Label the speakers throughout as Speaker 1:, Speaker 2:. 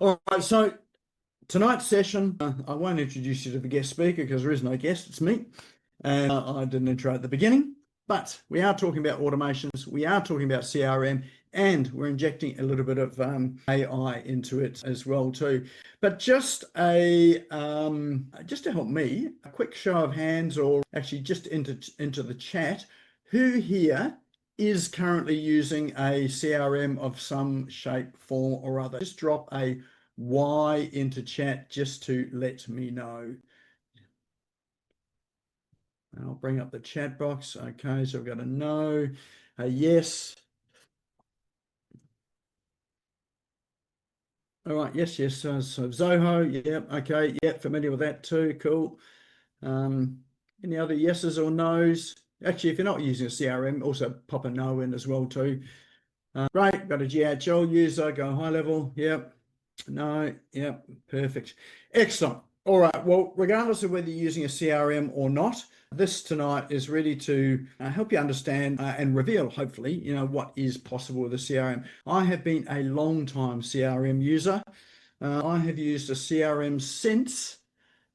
Speaker 1: All right, so tonight's session, I won't introduce you to the guest speaker because there is no guest, it's me. And I did an intro at the beginning, but we are talking about automations, we are talking about CRM, and we're injecting a little bit of AI into it as well too. But just to help me, a quick show of hands, or actually just into the chat, who here is currently using a CRM of some shape, form, or other? Just drop a Y into chat just to let me know. I'll bring up the chat box. Okay, so I've got a no, a yes. All right, yes. So Zoho, yeah, okay, yeah, familiar with that too. Cool. Any other yeses or nos? Actually, if you're not using a CRM, also pop a no in as well too. Great, got a GHL user, go high level. Yep. No, yep, perfect. Excellent. All right, well, regardless of whether you're using a CRM or not, this tonight is really to help you understand and reveal, hopefully, what is possible with a CRM. I have been a long time CRM user. I have used a CRM since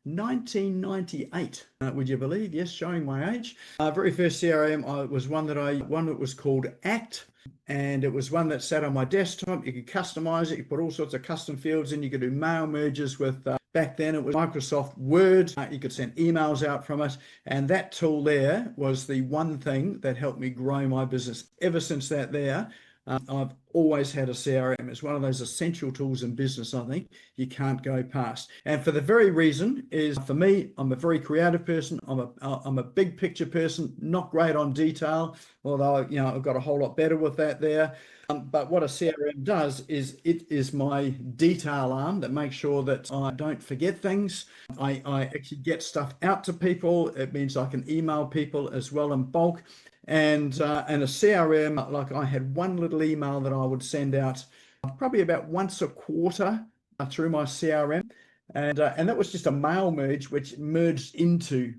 Speaker 1: 1998. Would you believe? Yes, showing my age. Very first CRM was one that was called ACT. And it was one that sat on my desktop. You could customize it. You put all sorts of custom fields in. You could do mail merges with, back then it was Microsoft Word. You could send emails out from it. And that tool there was the one thing that helped me grow my business. Ever since that I've always had a CRM. It's one of those essential tools in business, I think, you can't go past. And for the very reason is, for me, I'm a very creative person. I'm a big picture person, not great on detail, although, I've got a whole lot better with that there. But what a CRM does is it is my detail arm that makes sure that I don't forget things. I actually get stuff out to people. It means I can email people as well in bulk. And a CRM, like I had one little email that I would send out probably about once a quarter through my CRM. And that was just a mail merge, which merged into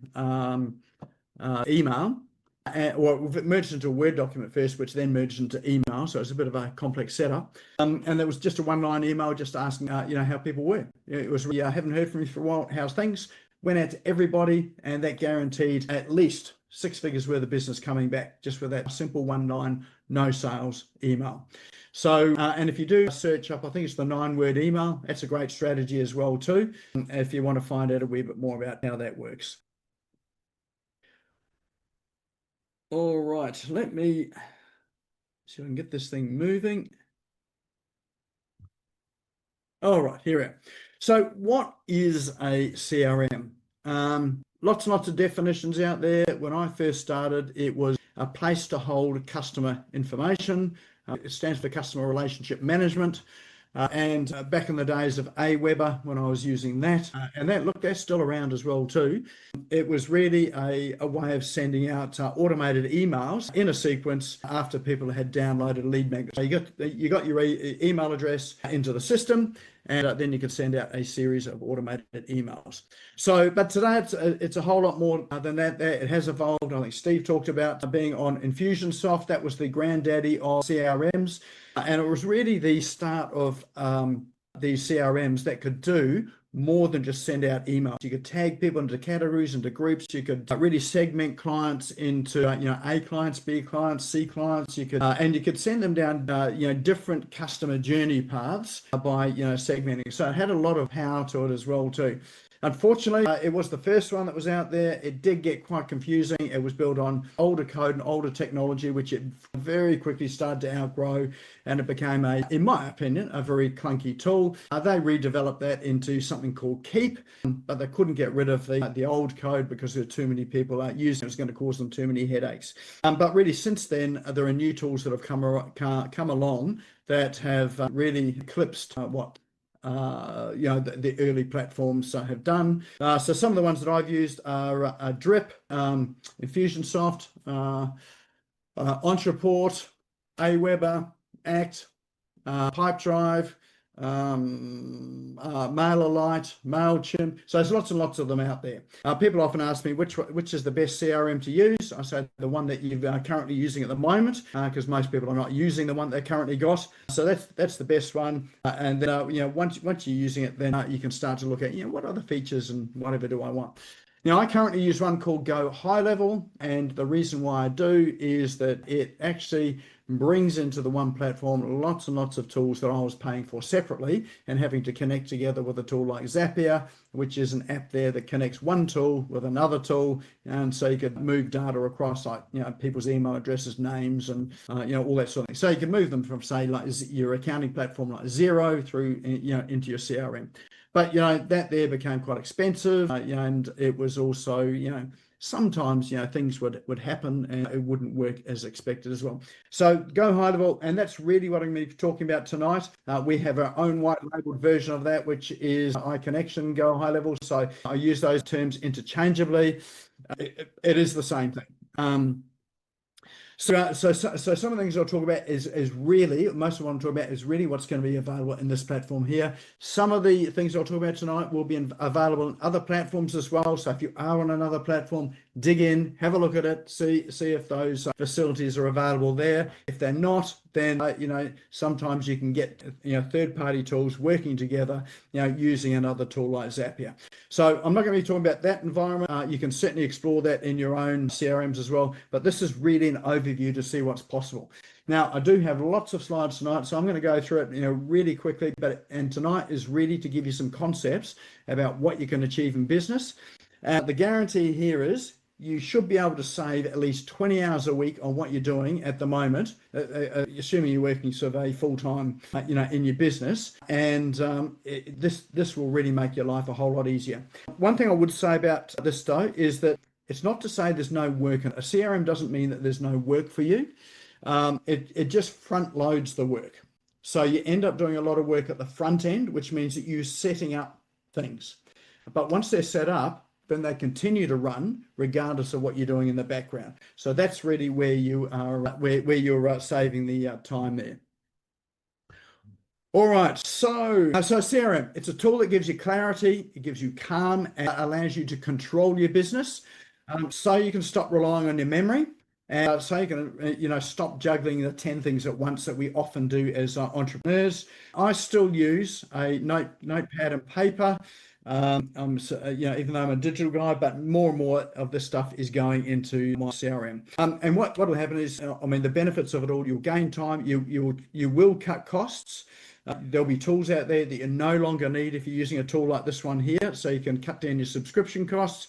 Speaker 1: email. Or it merged into a Word document first, which then merged into email. So it's a bit of a complex setup. And there was just a one-line email just asking, how people were. It was, I haven't heard from you for a while. How's things? Went out to everybody, and that guaranteed at least 6 figures worth of business coming back just with that simple one-line, no sales email. So, and if you do search up, I think it's the 9-word email. That's a great strategy as well too, if you want to find out a wee bit more about how that works. All right, let me see if I can get this thing moving. All right, here we are. So what is a CRM? Lots and lots of definitions out there. When I first started, it was a place to hold customer information. It stands for customer relationship management. And back in the days of Aweber, when I was using that, and they're still around as well too. It was really a way of sending out automated emails in a sequence after people had downloaded a lead magnet. So you got your email address into the system, and then you could send out a series of automated emails. So, but today it's a whole lot more than that. It has evolved. I think Steve talked about being on Infusionsoft. That was the granddaddy of CRMs. And it was really the start of these CRMs that could do more than just send out emails. You could tag people into categories, into groups. You could really segment clients into A clients, B clients, C clients. You could send them down different customer journey paths by segmenting. So it had a lot of power to it as well too. Unfortunately, it was the first one that was out there. It did get quite confusing. It was built on older code and older technology, which it very quickly started to outgrow, and it became in my opinion, a very clunky tool. They redeveloped that into something called Keep, but they couldn't get rid of the old code because there were too many people using it. It was going to cause them too many headaches. But really, since then, there are new tools that have come along that have really eclipsed what the early platforms have done. So some of the ones that I've used are Drip, Infusionsoft, Entreport, Aweber, ACT, Pipedrive, MailerLite, MailChimp. So there's lots and lots of them out there. People often ask me which is the best CRM to use. I say the one that you're currently using at the moment, because most people are not using the one they currently got. So that's the best one. And then once you're using it, then you can start to look at what other features and whatever do I want. Now, I currently use one called Go High Level, and the reason why I do is that it actually brings into the one platform lots and lots of tools that I was paying for separately and having to connect together with a tool like Zapier, which is an app there that connects one tool with another tool, and so you could move data across, like people's email addresses, names, and all that sort of thing. So you can move them from, say, like your accounting platform like Xero through into your CRM. But that there became quite expensive, and it was also sometimes things would happen and it wouldn't work as expected as well. So Go High Level, and that's really what I'm going to be talking about tonight. We have our own white labeled version of that, which is ICNXN Go High Level. So I use those terms interchangeably. It is the same thing. So some of the things I'll talk about is really, most of what I'm talking about is really what's going to be available in this platform here. Some of the things I'll talk about tonight will be available on other platforms as well. So if you are on another platform, dig in, have a look at it, see if those facilities are available there. If they're not, then sometimes you can get third-party tools working together, using another tool like Zapier. So I'm not going to be talking about that environment. You can certainly explore that in your own CRMs as well, but this is really an overview to see what's possible. Now, I do have lots of slides tonight, so I'm going to go through it really quickly, and tonight is really to give you some concepts about what you can achieve in business. The guarantee here is you should be able to save at least 20 hours a week on what you're doing at the moment, assuming you're working sort of a full-time, in your business. And this will really make your life a whole lot easier. One thing I would say about this, though, is that it's not to say there's no work. A CRM doesn't mean that there's no work for you. It just front loads the work. So you end up doing a lot of work at the front end, which means that you're setting up things. But once they're set up, then they continue to run regardless of what you're doing in the background. So that's really where you are, where you're saving the time there. All right, so CRM, it's a tool that gives you clarity, it gives you calm, and allows you to control your business, so you can stop relying on your memory, and so you can stop juggling the 10 things at once that we often do as entrepreneurs. I still use a notepad and paper. Even though I'm a digital guy, but more and more of this stuff is going into my CRM. And what will happen is, the benefits of it all, you'll gain time, you will cut costs. There'll be tools out there that you no longer need if you're using a tool like this one here, so you can cut down your subscription costs.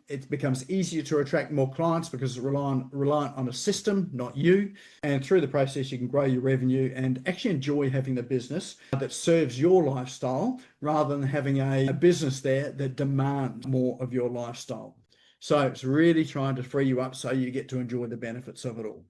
Speaker 1: It becomes easier to attract more clients because it's reliant on a system, not you. And through the process, you can grow your revenue and actually enjoy having the business that serves your lifestyle rather than having a business there that demands more of your lifestyle. So it's really trying to free you up so you get to enjoy the benefits of it all.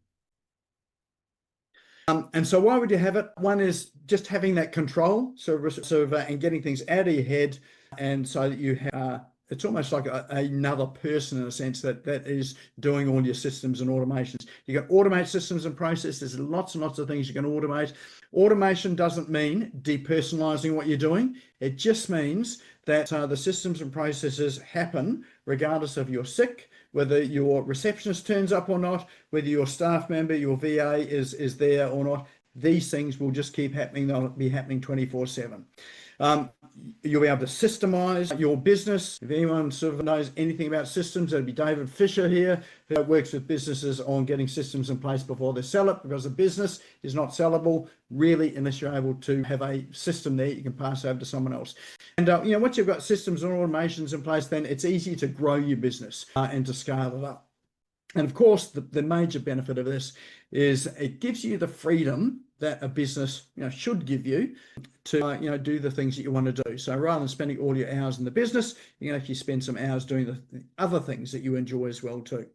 Speaker 1: And so why would you have it? One is just having that control, and getting things out of your head, and so that you have, it's almost like another person in a sense that is doing all your systems and automations. You can automate systems and processes. There's lots and lots of things you can automate. Automation doesn't mean depersonalizing what you're doing. It just means that the systems and processes happen regardless of you're sick, whether your receptionist turns up or not, whether your staff member, your VA is there or not. These things will just keep happening. They'll be happening 24/7. You'll be able to systemize your business. If anyone sort of knows anything about systems, it'd be David Fisher here, who works with businesses on getting systems in place before they sell it, because a business is not sellable really unless you're able to have a system there you can pass over to someone else. And once you've got systems and automations in place, then it's easy to grow your business and to scale it up. And of course, the major benefit of this is it gives you the freedom that a business should give you to do the things that you want to do. So rather than spending all your hours in the business, you can actually spend some hours doing the other things that you enjoy as well too.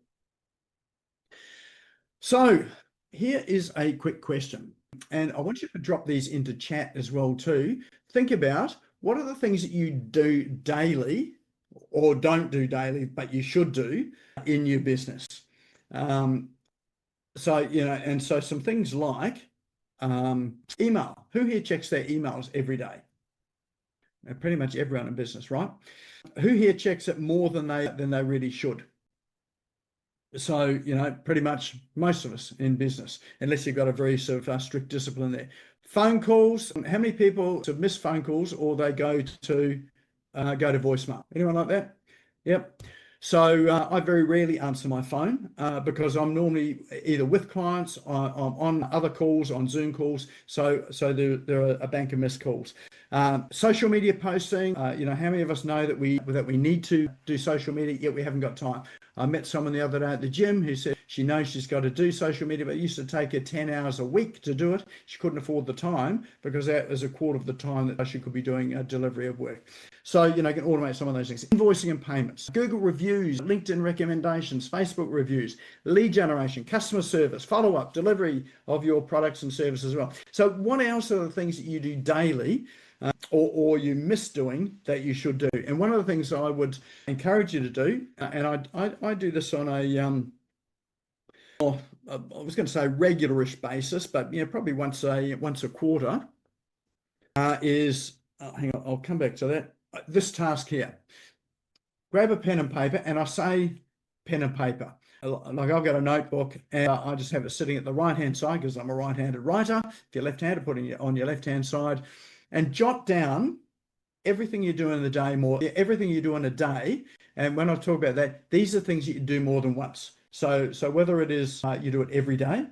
Speaker 1: So here is a quick question, and I want you to drop these into chat as well too. Think about what are the things that you do daily or don't do daily, but you should do in your business. So some things like Email. Who here checks their emails every day? Pretty much everyone in business, right? Who here checks it more than they really should? So, pretty much most of us in business, unless you've got a very sort of strict discipline there. Phone calls. How many people miss phone calls or they go to voicemail? Anyone like that? Yep. So I very rarely answer my phone because I'm normally either with clients, I'm on other calls, on Zoom calls. So there are a bank of missed calls. Social media posting. How many of us know that we need to do social media, yet we haven't got time? I met someone the other day at the gym who said she knows she's got to do social media, but it used to take her 10 hours a week to do it. She couldn't afford the time because that was a quarter of the time that she could be doing a delivery of work. So, you can automate some of those things. Invoicing and payments, Google reviews, LinkedIn recommendations, Facebook reviews, lead generation, customer service, follow-up, delivery of your products and services as well. So what else are the things that you do daily or you miss doing that you should do? And one of the things I would encourage you to do, and I do this on a, I was going to say regularish basis, but probably once a quarter, is, hang on, I'll come back to that. This task here. Grab a pen and paper, and I say pen and paper. Like I've got a notebook and I just have it sitting at the right-hand side because I'm a right-handed writer. If you're left-handed, put it on your left-hand side and jot down everything you do in the day everything you do in a day. And when I talk about that, these are things that you do more than once. So whether it is you do it every day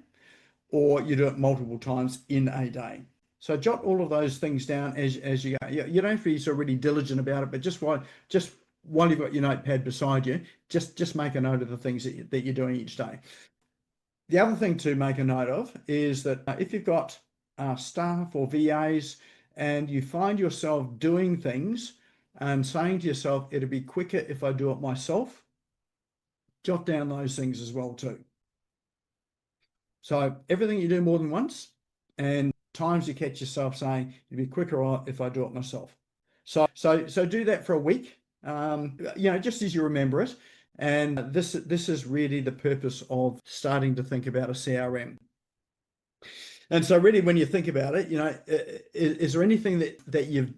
Speaker 1: or you do it multiple times in a day. So jot all of those things down as you go. You don't have to be so really diligent about it, but just while you've got your notepad beside you, just make a note of the things that you're doing each day. The other thing to make a note of is that if you've got staff or VAs and you find yourself doing things and saying to yourself, it'd be quicker if I do it myself, jot down those things as well too. So everything you do more than once, and times you catch yourself saying it'd be quicker if I do it myself. So do that for a week, just as you remember it. And this is really the purpose of starting to think about a CRM. And so really, when you think about it, is there anything that you've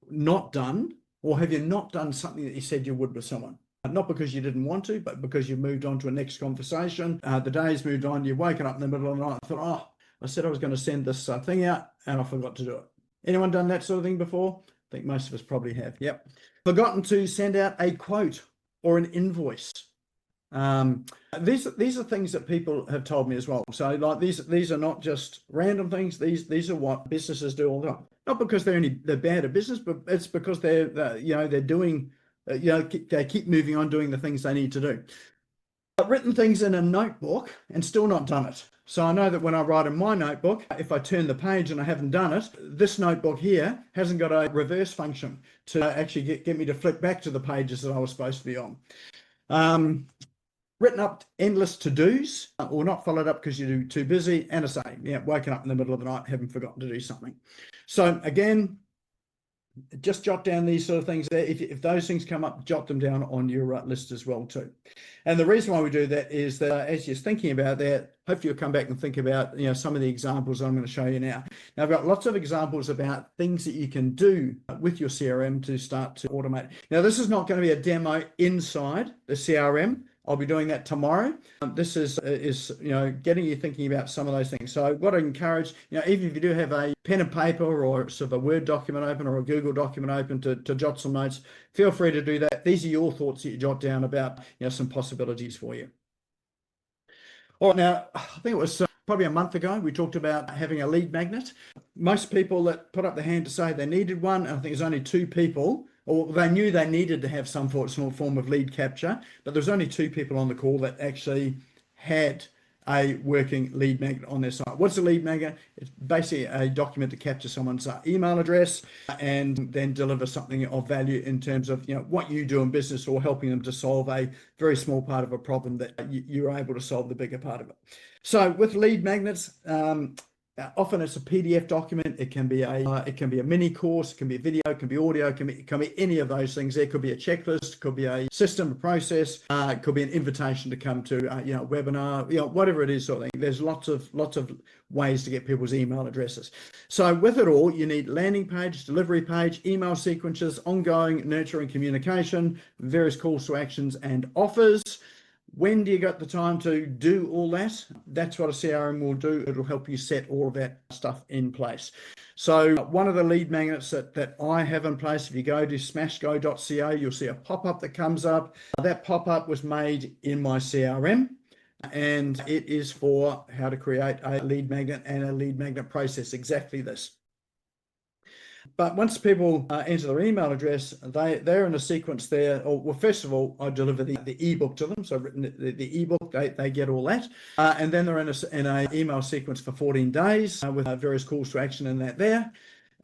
Speaker 1: not done, or have you not done something that you said you would with someone? Not because you didn't want to, but because you've moved on to a next conversation. The day's moved on, you've woken up in the middle of the night and thought, I said I was going to send this thing out and I forgot to do it. Anyone done that sort of thing before? I think most of us probably have. Yep. Forgotten to send out a quote or an invoice. These are things that people have told me as well. So like these are not just random things. These are what businesses do all the time. Not because they're bad at business, but it's because they're doing, they keep moving on doing the things they need to do. I've written things in a notebook and still not done it. So I know that when I write in my notebook, if I turn the page and I haven't done it, this notebook here hasn't got a reverse function to actually get me to flip back to the pages that I was supposed to be on. Written up endless to-dos or not followed up because you're too busy, and I say, woken up in the middle of the night, haven't forgotten to do something. So again, just jot down these sort of things there. If those things come up, jot them down on your list as well too. And the reason why we do that is that as you're thinking about that, hopefully you'll come back and think about some of the examples I'm going to show you now. Now I've got lots of examples about things that you can do with your CRM to start to automate. Now this is not going to be a demo inside the CRM. I'll be doing that tomorrow. This is getting you thinking about some of those things. So what I encourage, even if you do have a pen and paper or sort of a Word document open or a Google document open to jot some notes, feel free to do that. These are your thoughts that you jot down about some possibilities for you. All right, now I think it was probably a month ago we talked about having a lead magnet. Most people that put up their hand to say they needed one, I think there's only 2 people. Or they knew they needed to have some small form of lead capture, but there's only 2 people on the call that actually had a working lead magnet on their site. What's a lead magnet? It's basically a document to capture someone's email address and then deliver something of value in terms of what you do in business or helping them to solve a very small part of a problem that you're able to solve the bigger part of it. So with lead magnets, Often it's a PDF document. It can be a mini course. It can be a video. It can be audio. It can be any of those things. There could be a checklist. It could be a system, a process. It could be an invitation to come to a webinar. Whatever it is, sort of thing. There's lots of ways to get people's email addresses. So with it all, you need landing page, delivery page, email sequences, ongoing nurturing communication, various calls to actions and offers. When do you got the time to do all that? That's what a CRM will do. It'll help you set all of that stuff in place. So one of the lead magnets that I have in place, if you go to smashgo.ca, you'll see a pop-up that comes up. That pop-up was made in my CRM, and it is for how to create a lead magnet and a lead magnet process, exactly this. But once people enter their email address, they're in a sequence there. Well, first of all, I deliver the ebook to them. So I've written the ebook, they get all that. And then they're in a email sequence for 14 days with various calls to action and that there.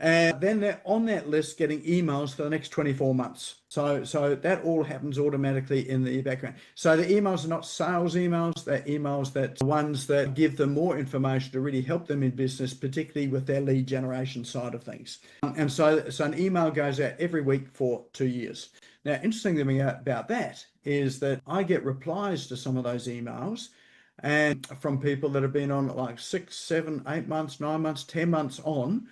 Speaker 1: And then they're on that list getting emails for the next 24 months. So that all happens automatically in the background. So the emails are not sales emails. They're emails that ones that give them more information to really help them in business, particularly with their lead generation side of things. And so an email goes out every week for 2 years. Now, interesting thing about that is that I get replies to some of those emails and from people that have been on like 6, 7, 8 months, 9 months, 10 months on.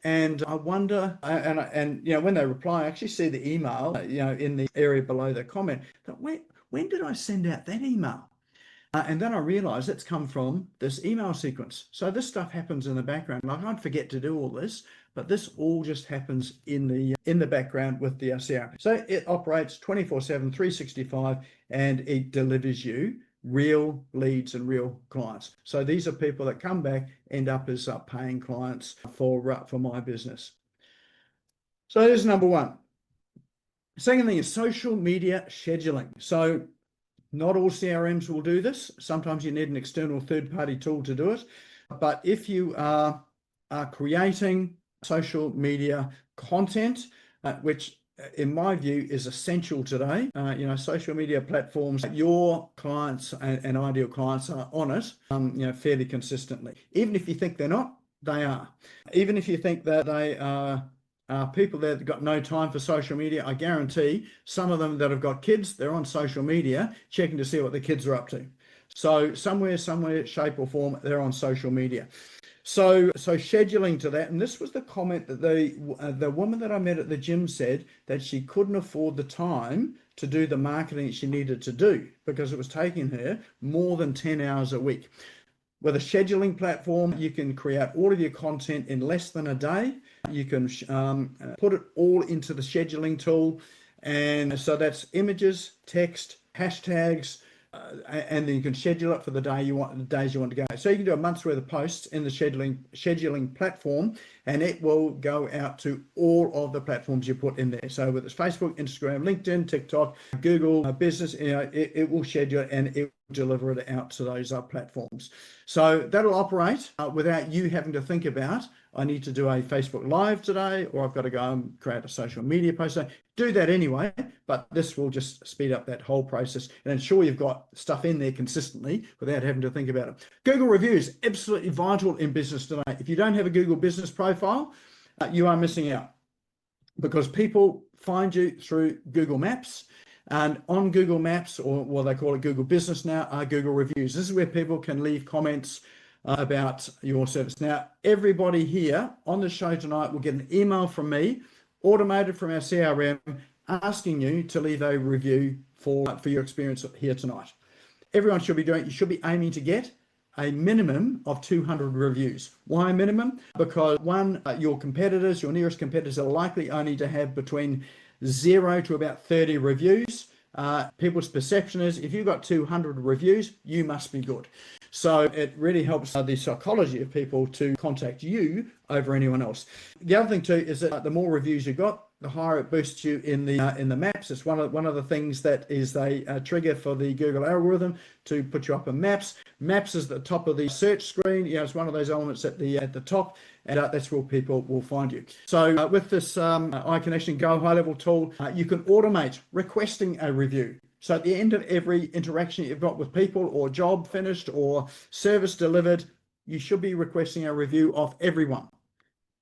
Speaker 1: And I wonder, and when they reply, I actually see the email, in the area below the comment. But when did I send out that email? And then I realize it's come from this email sequence. So this stuff happens in the background. Like I'd forget to do all this, but this all just happens in the background with the CRM. So it operates 24/7, 365, and it delivers you real leads and real clients. So these are people that come back, end up as paying clients for my business. So there's number one. Second thing is social media scheduling. So not all CRMs will do this. Sometimes you need an external third-party tool to do it. But if you are creating social media content, which in my view is essential today, social media platforms, your clients and ideal clients are on it, fairly consistently. Even if you think they're not, they are. Even if you think that they are people that have got no time for social media, I guarantee some of them that have got kids, they're on social media checking to see what the kids are up to. So somewhere, shape or form, they're on social media. So scheduling to that, and this was the comment that the woman that I met at the gym said that she couldn't afford the time to do the marketing she needed to do because it was taking her more than 10 hours a week. With a scheduling platform, you can create all of your content in less than a day. You can put it all into the scheduling tool, and so that's images, text, hashtags, and then you can schedule it for the days you want to go. So you can do a month's worth of posts in the scheduling platform, and it will go out to all of the platforms you put in there. So whether it's Facebook, Instagram, LinkedIn, TikTok, Google Business, it will schedule it and it will deliver it out to those platforms. So that'll operate without you having to think about, I need to do a Facebook Live today, or I've got to go and create a social media post. So do that anyway, but this will just speed up that whole process and ensure you've got stuff in there consistently without having to think about it. Google reviews, absolutely vital in business today. If you don't have a Google business profile, you are missing out because people find you through Google Maps. And on Google Maps, or what they call it Google Business now, are Google reviews. This is where people can leave comments about your service. Now, everybody here on the show tonight will get an email from me, automated from our CRM, asking you to leave a review for your experience here tonight. Everyone should be doing it. You should be aiming to get a minimum of 200 reviews. Why minimum? Because one, your competitors, your nearest competitors are likely only to have between 0 to about 30 reviews. People's perception is if you've got 200 reviews, you must be good. So it really helps the psychology of people to contact you over anyone else. The other thing too is that the more reviews you got, the higher it boosts you in the maps. It's one of the things that is a trigger for the Google algorithm to put you up in maps. Maps is the top of the search screen. It's one of those elements at the top, and that's where people will find you. So with this ICNXN Go High Level tool, you can automate requesting a review. So at the end of every interaction you've got with people, or job finished, or service delivered, you should be requesting a review of everyone.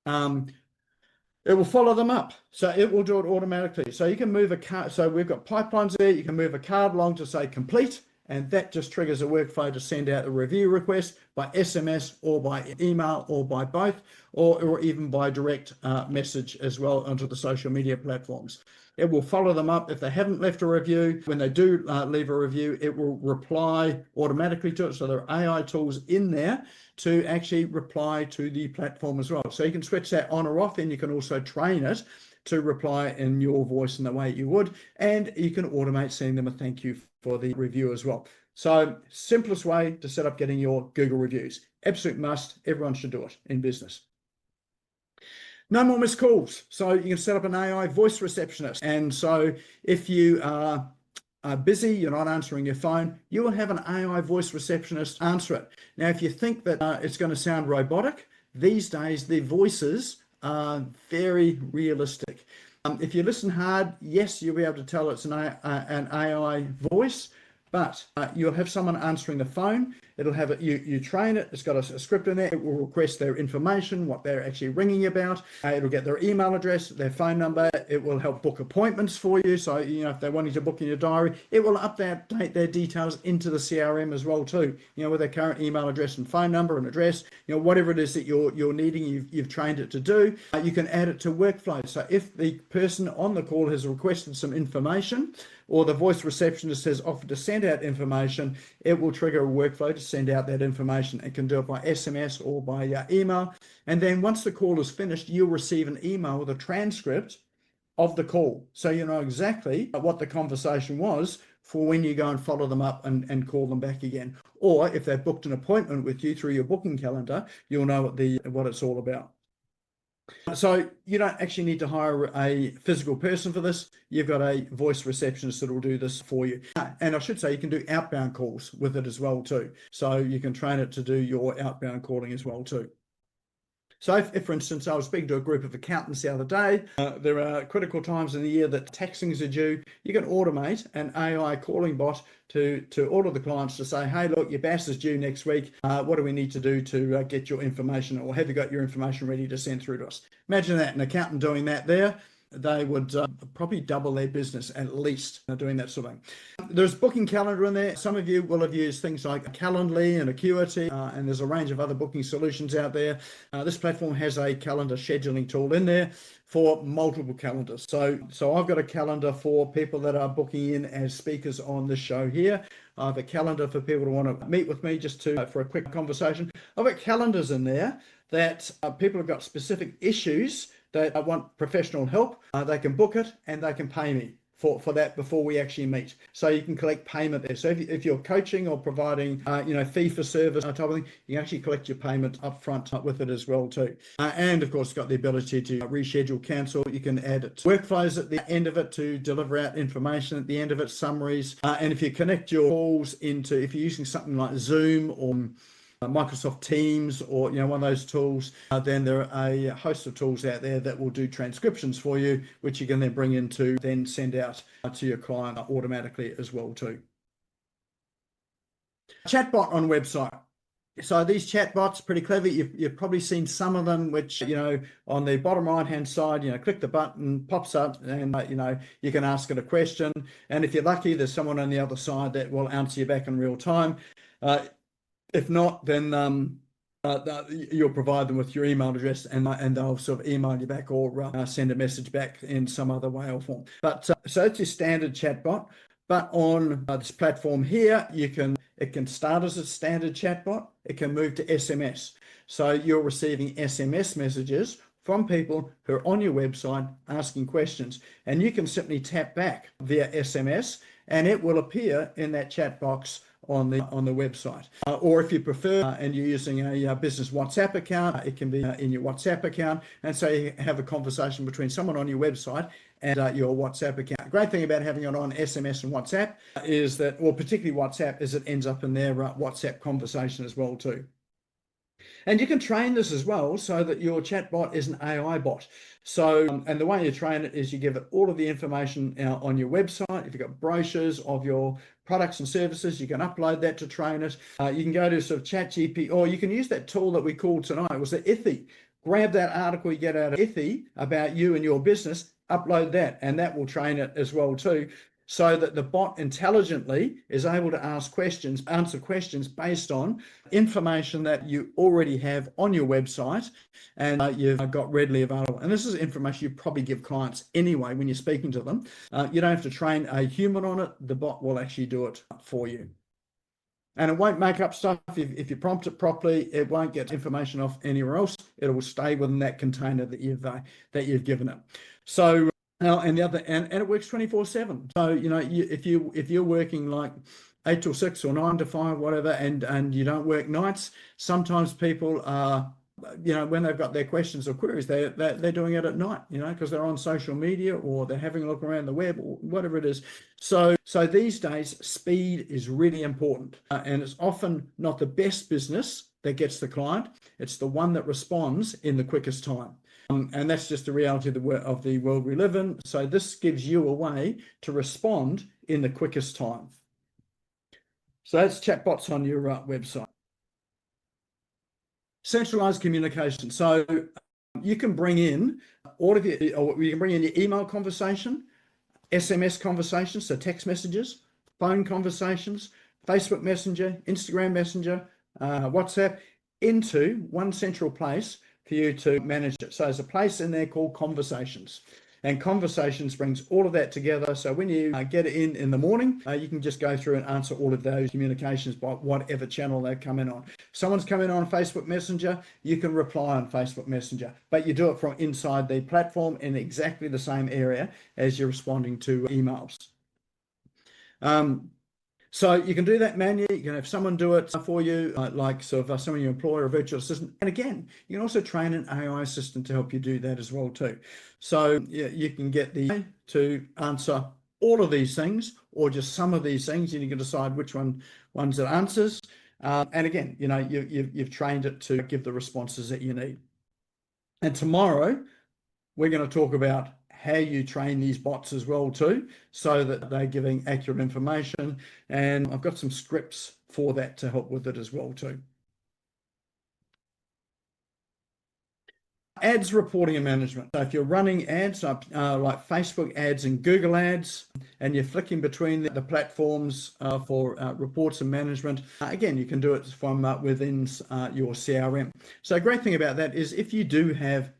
Speaker 1: It will follow them up. So it will do it automatically. So you can move a card. So we've got pipelines there. You can move a card along to say complete, and that just triggers a workflow to send out a review request by SMS or by email or by both, or even by direct message as well onto the social media platforms. It will follow them up. If they haven't left a review, when they do leave a review, it will reply automatically to it. So there are AI tools in there to actually reply to the platform as well. So you can switch that on or off, and you can also train it to reply in your voice in the way you would, and you can automate sending them a thank you for the review as well. So simplest way to set up getting your Google reviews. Absolute must. Everyone should do it in business. No more missed calls. So you can set up an AI voice receptionist. And so if you are busy, you're not answering your phone, you will have an AI voice receptionist answer it. Now, if you think that it's going to sound robotic, these days the voices are very realistic. If you listen hard, yes, you'll be able to tell it's an AI voice, but you'll have someone answering the phone. It'll have it, you train it, it's got a script in there, it will request their information, what they're actually ringing about, it'll get their email address, their phone number, it will help book appointments for you. So, if they're wanting to book in your diary, it will update their details into the CRM as well too, with their current email address and phone number and address, whatever it is that you're needing, you've trained it to do. You can add it to workflow. So if the person on the call has requested some information, or the voice receptionist has offered to send out information, it will trigger a workflow to send out that information. It can do it by SMS or by email. And then once the call is finished, you'll receive an email with a transcript of the call. So you know exactly what the conversation was for when you go and follow them up and call them back again. Or if they've booked an appointment with you through your booking calendar, you'll know what it's all about. So you don't actually need to hire a physical person for this. You've got a voice receptionist that will do this for you. And I should say you can do outbound calls with it as well too. So you can train it to do your outbound calling as well too. So if, for instance, I was speaking to a group of accountants the other day, there are critical times in the year that taxings are due. You can automate an AI calling bot to all of the clients to say, hey, look, your BAS is due next week. What do we need to do to get your information, or have you got your information ready to send through to us? Imagine that, an accountant doing that there. They would probably double their business at least doing that sort of thing. There's booking calendar in there. Some of you will have used things like Calendly and Acuity, and there's a range of other booking solutions out there. This platform has a calendar scheduling tool in there for multiple calendars. So I've got a calendar for people that are booking in as speakers on this show here. I have a calendar for people who want to meet with me just for a quick conversation. I've got calendars in there that people have got specific issues that want professional help. They can book it and they can pay me for that before we actually meet. So you can collect payment there. So if you're coaching or providing, fee for service type of thing, you can actually collect your payment up front with it as well too. And of course, it's got the ability to reschedule, cancel. You can add it to workflows at the end of it to deliver out information at the end of it, summaries. And if you connect your calls if you're using something like Zoom or Microsoft Teams or one of those tools, then there are a host of tools out there that will do transcriptions for you, which you can then bring in to then send out to your client automatically as well too. Chatbot on website. So these chatbots, pretty clever. You've probably seen some of them, which, on the bottom right-hand side, click the button, pops up, and, you can ask it a question. And if you're lucky, there's someone on the other side that will answer you back in real time. If not, then you'll provide them with your email address, and they'll sort of email you back or send a message back in some other way or form. But so it's your standard chatbot. But on this platform here, it can start as a standard chatbot. It can move to SMS. So you're receiving SMS messages from people who are on your website asking questions, and you can simply tap back via SMS, and it will appear in that chat box on the website. Or if you prefer and you're using a business WhatsApp account, it can be in your WhatsApp account, and so you have a conversation between someone on your website and your WhatsApp account. The great thing about having it on SMS and WhatsApp is that, or particularly WhatsApp, is it ends up in their WhatsApp conversation as well too. And you can train this as well so that your chatbot is an AI bot. So, and the way you train it is you give it all of the information on your website. If you've got brochures of your products and services, you can upload that to train it. You can go to sort of ChatGPT, or you can use that tool that we called tonight. It was the Ithi. Grab that article you get out of Ithi about you and your business, upload that, and that will train it as well too, so that the bot intelligently is able to answer questions based on information that you already have on your website and you've got readily available. And this is information you probably give clients anyway when you're speaking to them. You don't have to train a human on it. The bot will actually do it for you. And it won't make up stuff. If you prompt it properly, it won't get information off anywhere else. It will stay within that container that you've given it. So and it works 24/7. So if you're working like 8 till 6 or 9 to 5, whatever, and you don't work nights, sometimes people are, when they've got their questions or queries, they're doing it at night, because they're on social media or they're having a look around the web or whatever it is. So these days, speed is really important, and it's often not the best business that gets the client. It's the one that responds in the quickest time. And that's just the reality of the world we live in. So this gives you a way to respond in the quickest time. So that's chatbots on your website. Centralized communication. So you can bring in you can bring in your email conversation, SMS conversations, so text messages, phone conversations, Facebook Messenger, Instagram Messenger, WhatsApp, into one central place for you to manage it. So there's a place in there called Conversations. And Conversations brings all of that together. So when you get it in the morning, you can just go through and answer all of those communications by whatever channel they come in on. If someone's coming on Facebook Messenger, you can reply on Facebook Messenger, but you do it from inside the platform in exactly the same area as you're responding to emails. So you can do that manually. You can have someone do it for you, like sort of someone you employ or a virtual assistant. And again, you can also train an AI assistant to help you do that as well too. So you can get the AI to answer all of these things or just some of these things, and you can decide which ones it answers. And again, you've trained it to give the responses that you need. And tomorrow, we're going to talk about how you train these bots as well too, so that they're giving accurate information. And I've got some scripts for that to help with it as well too. Ads reporting and management. So if you're running ads like Facebook ads and Google ads, and you're flicking between the platforms for reports and management, again, you can do it from within your CRM. So a great thing about that is if you do have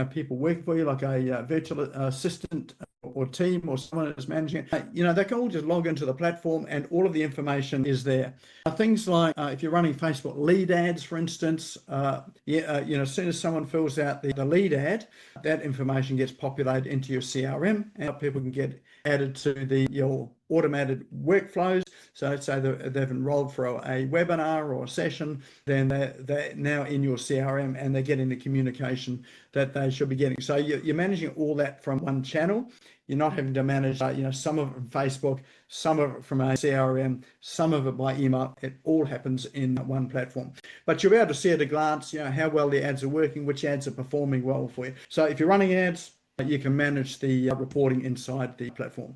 Speaker 1: people working for you, like a virtual assistant or team or someone that's managing it, they can all just log into the platform and all of the information is there. Things like if you're running Facebook lead ads, for instance, as soon as someone fills out the lead ad, that information gets populated into your CRM, and people can get added to your automated workflows. So let's say they've enrolled for a webinar or a session, then they're now in your CRM and they're getting the communication that they should be getting. So you're managing all that from one channel. You're not having to manage, some of it from Facebook, some of it from a CRM, some of it by email. It all happens in one platform. But you'll be able to see at a glance, how well the ads are working, which ads are performing well for you. So if you're running ads, you can manage the reporting inside the platform.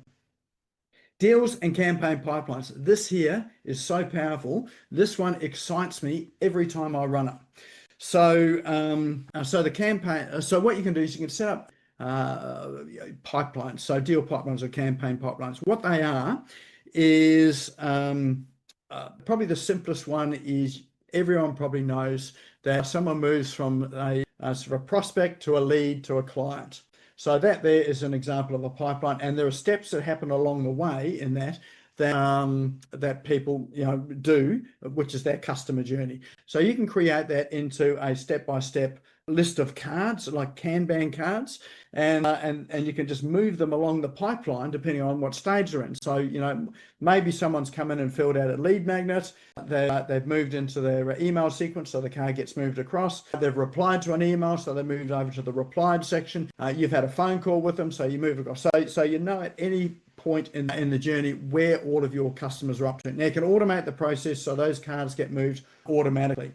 Speaker 1: Deals and campaign pipelines. This here is so powerful. This one excites me every time I run it. So, the campaign. So what you can do is you can set up pipelines. So deal pipelines or campaign pipelines. What they are is probably the simplest one is everyone probably knows that someone moves from a sort of a prospect to a lead to a client. So that there is an example of a pipeline, and there are steps that happen along the way in that people do, which is their customer journey. So you can create that into a step-by-step list of cards, like Kanban cards, and you can just move them along the pipeline depending on what stage they're in. So maybe someone's come in and filled out a lead magnet. They've moved into their email sequence, so the card gets moved across. They've replied to an email, so they moved over to the replied section. You've had a phone call with them, so you move across. So at any point in the journey where all of your customers are up to. Now you can automate the process so those cards get moved automatically.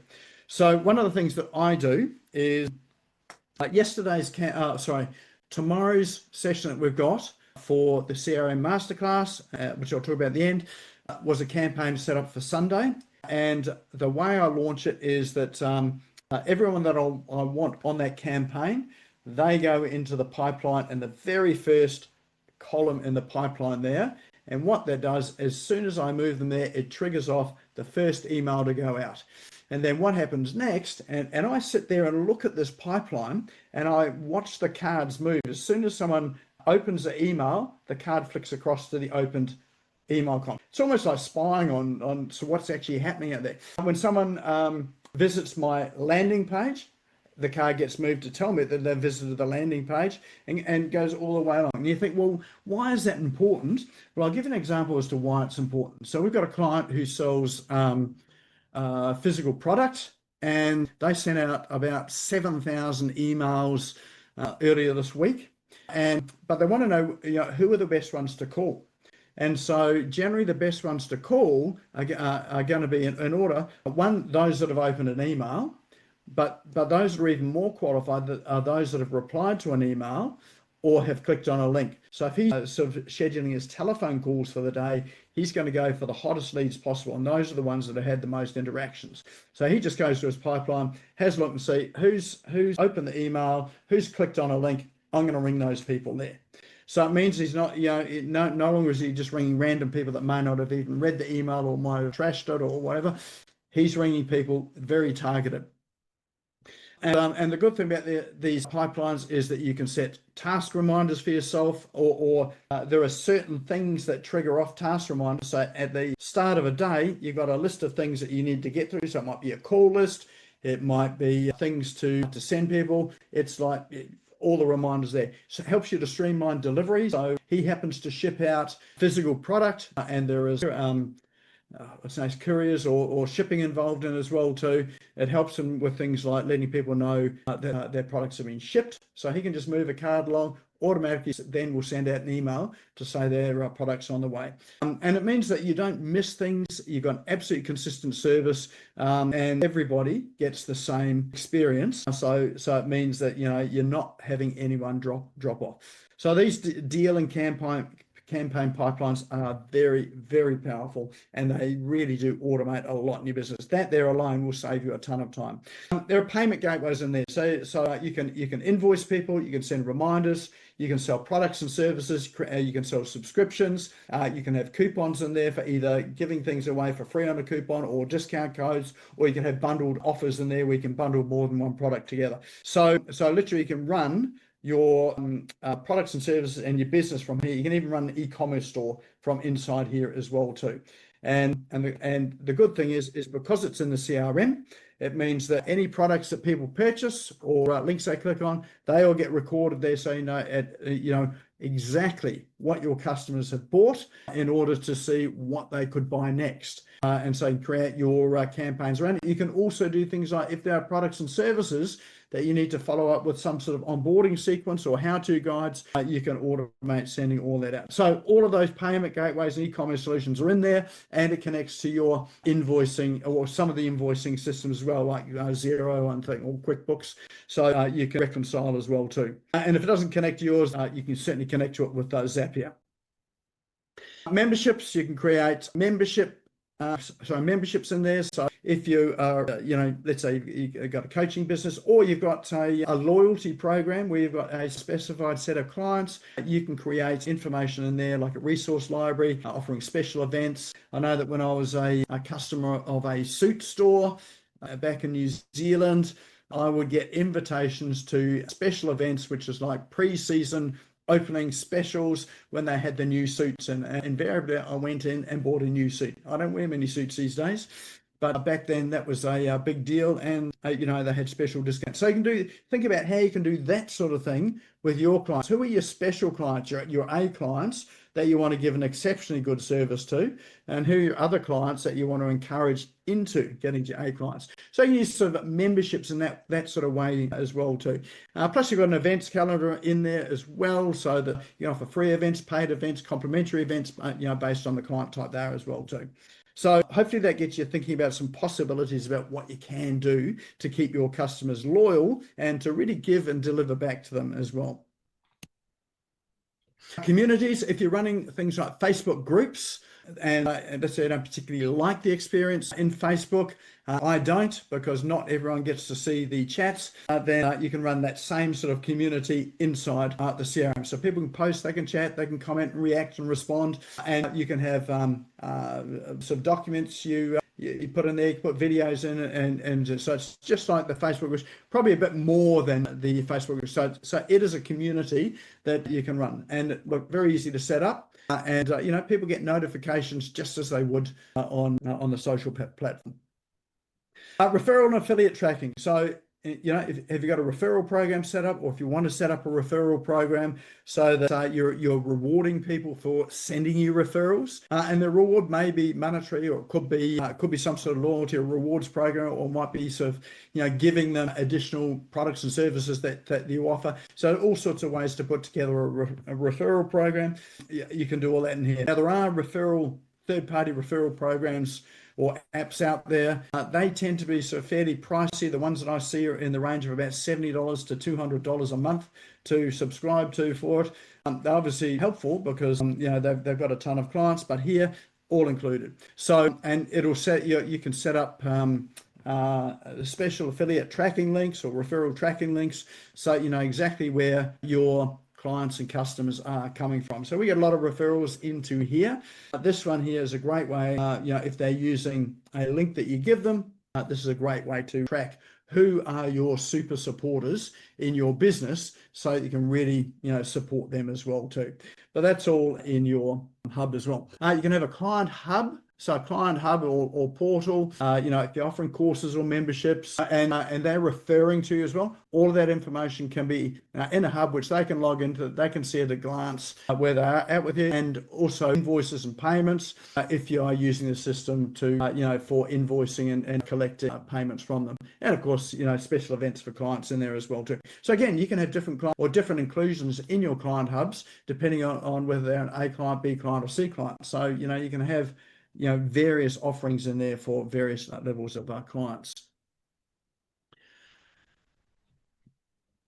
Speaker 1: So one of the things that I do is tomorrow's session that we've got for the CRM masterclass, which I'll talk about at the end, was a campaign set up for Sunday. And the way I launch it is that everyone that I want on that campaign, they go into the pipeline in the very first column in the pipeline there. And what that does, as soon as I move them there, it triggers off the first email to go out. And then what happens next, and I sit there and look at this pipeline and I watch the cards move. As soon as someone opens the email, the card flicks across to the opened email column. It's almost like spying on so what's actually happening out there. When someone visits my landing page, the card gets moved to tell me that they've visited the landing page and goes all the way along. And you think, well, why is that important? Well, I'll give an example as to why it's important. So we've got a client who sells physical product, and they sent out about 7,000 emails earlier this week. But they want to know, who are the best ones to call. And so generally the best ones to call are going to be in order. One, those that have opened an email, but those that are even more qualified are those that have replied to an email or have clicked on a link. So if he's sort of scheduling his telephone calls for the day, he's going to go for the hottest leads possible. And those are the ones that have had the most interactions. So he just goes to his pipeline, has a look and see who's opened the email, who's clicked on a link. I'm going to ring those people there. So it means he's not, no longer is he just ringing random people that may not have even read the email or might have trashed it or whatever. He's ringing people very targeted. And the good thing about these pipelines is that you can set task reminders for yourself, or there are certain things that trigger off task reminders. So at the start of a day, you've got a list of things that you need to get through. So it might be a call list. It might be things to send people. It's like all the reminders there. So it helps you to streamline delivery. So he happens to ship out physical product, and there is couriers or shipping involved in as well too. It helps him with things like letting people know that their products have been shipped. So he can just move a card along, automatically then will send out an email to say their product's on the way. And it means that you don't miss things. You've got absolutely consistent service, and everybody gets the same experience. So it means that you're not having anyone drop off. So these deal and campaign pipelines are very, very powerful, and they really do automate a lot in your business. That there alone will save you a ton of time. There are payment gateways in there, so you can invoice people, you can send reminders, you can sell products and services, you can sell subscriptions, you can have coupons in there for either giving things away for free on a coupon or discount codes, or you can have bundled offers in there where you can bundle more than one product together. So literally you can run your products and services and your business from here. You can even run an e-commerce store from inside here as well too. And the good thing is because it's in the CRM, it means that any products that people purchase or links they click on, they all get recorded there, so you know exactly what your customers have bought in order to see what they could buy next. And so you create your campaigns around it. You can also do things like, if there are products and services that you need to follow up with some sort of onboarding sequence or how-to guides, you can automate sending all that out. So all of those payment gateways and e-commerce solutions are in there, and it connects to your invoicing or some of the invoicing systems as well, like Xero and or QuickBooks. So you can reconcile as well too. And if it doesn't connect to yours, you can certainly connect to it with Zapier. Memberships, you can create memberships in there. So if you are, let's say you've got a coaching business, or you've got a loyalty program where you've got a specified set of clients, you can create information in there like a resource library, offering special events. I know that when I was a customer of a suit store back in New Zealand, I would get invitations to special events, which is like pre-season opening specials when they had the new suits, and invariably I went in and bought a new suit. I don't wear many suits these days, but back then that was a big deal, and they had special discounts. So you can think about how you can do that sort of thing with your clients. Who are your special clients, your A clients that you want to give an exceptionally good service to, and who are your other clients that you want to encourage into getting to A clients. So you can use sort of memberships in that sort of way as well too. Plus you've got an events calendar in there as well, so that you offer free events, paid events, complimentary events, based on the client type there as well too. So hopefully that gets you thinking about some possibilities about what you can do to keep your customers loyal and to really give and deliver back to them as well. Communities, if you're running things like Facebook groups, and let's say I don't particularly like the experience in Facebook, I don't, because not everyone gets to see the chats, then you can run that same sort of community inside the CRM. So people can post, they can chat, they can comment, react and respond, and you can have some documents you put in there, you put videos in, and so it's just like the Facebook group, probably a bit more than the Facebook group. So it is a community that you can run, and look, very easy to set up, and people get notifications just as they would on the social platform. Referral and affiliate tracking. So, have you got a referral program set up, or if you want to set up a referral program so that you're rewarding people for sending you referrals, and the reward may be monetary, or it could be some sort of loyalty or rewards program, or might be sort of giving them additional products and services that you offer. So all sorts of ways to put together a referral program. You can do all that in here. Now there are third-party referral programs or apps out there. They tend to be sort of fairly pricey. The ones that I see are in the range of about $70 to $200 a month to subscribe to for it. They're obviously helpful because they've got a ton of clients, but here all included. So, and it'll set you can set up special affiliate tracking links or referral tracking links, so you know exactly where your clients and customers are coming from. So we get a lot of referrals into here. This one here is a great way, if they're using a link that you give them, this is a great way to track who are your super supporters in your business, so you can really support them as well too. But that's all in your hub as well. You can have a client hub. So a client hub or portal, if you're offering courses or memberships and they're referring to you as well, all of that information can be in a hub, which they can log into. They can see at a glance where they are at with you, and also invoices and payments if you are using the system to, for invoicing and collecting payments from them. And of course, special events for clients in there as well too. So again, you can have different client or different inclusions in your client hubs depending on whether they're an A client, B client, or C client. So, you can have various offerings in there for various levels of our clients.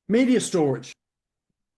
Speaker 1: Media storage.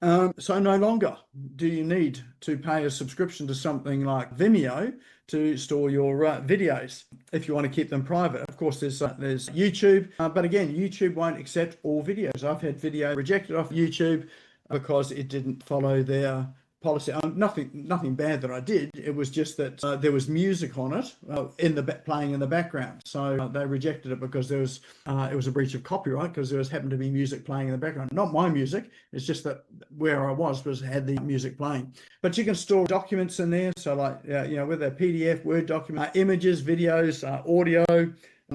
Speaker 1: So no longer do you need to pay a subscription to something like Vimeo to store your videos if you want to keep them private. Of course, there's YouTube, but again, YouTube won't accept all videos. I've had video rejected off YouTube because it didn't follow their policy. Nothing bad that I did. It was just that there was music on it playing in the background. So they rejected it because it was a breach of copyright, because there happened to be music playing in the background. Not my music. It's just that where I was had the music playing. But you can store documents in there. So like whether they're PDF, Word document, images, videos, audio.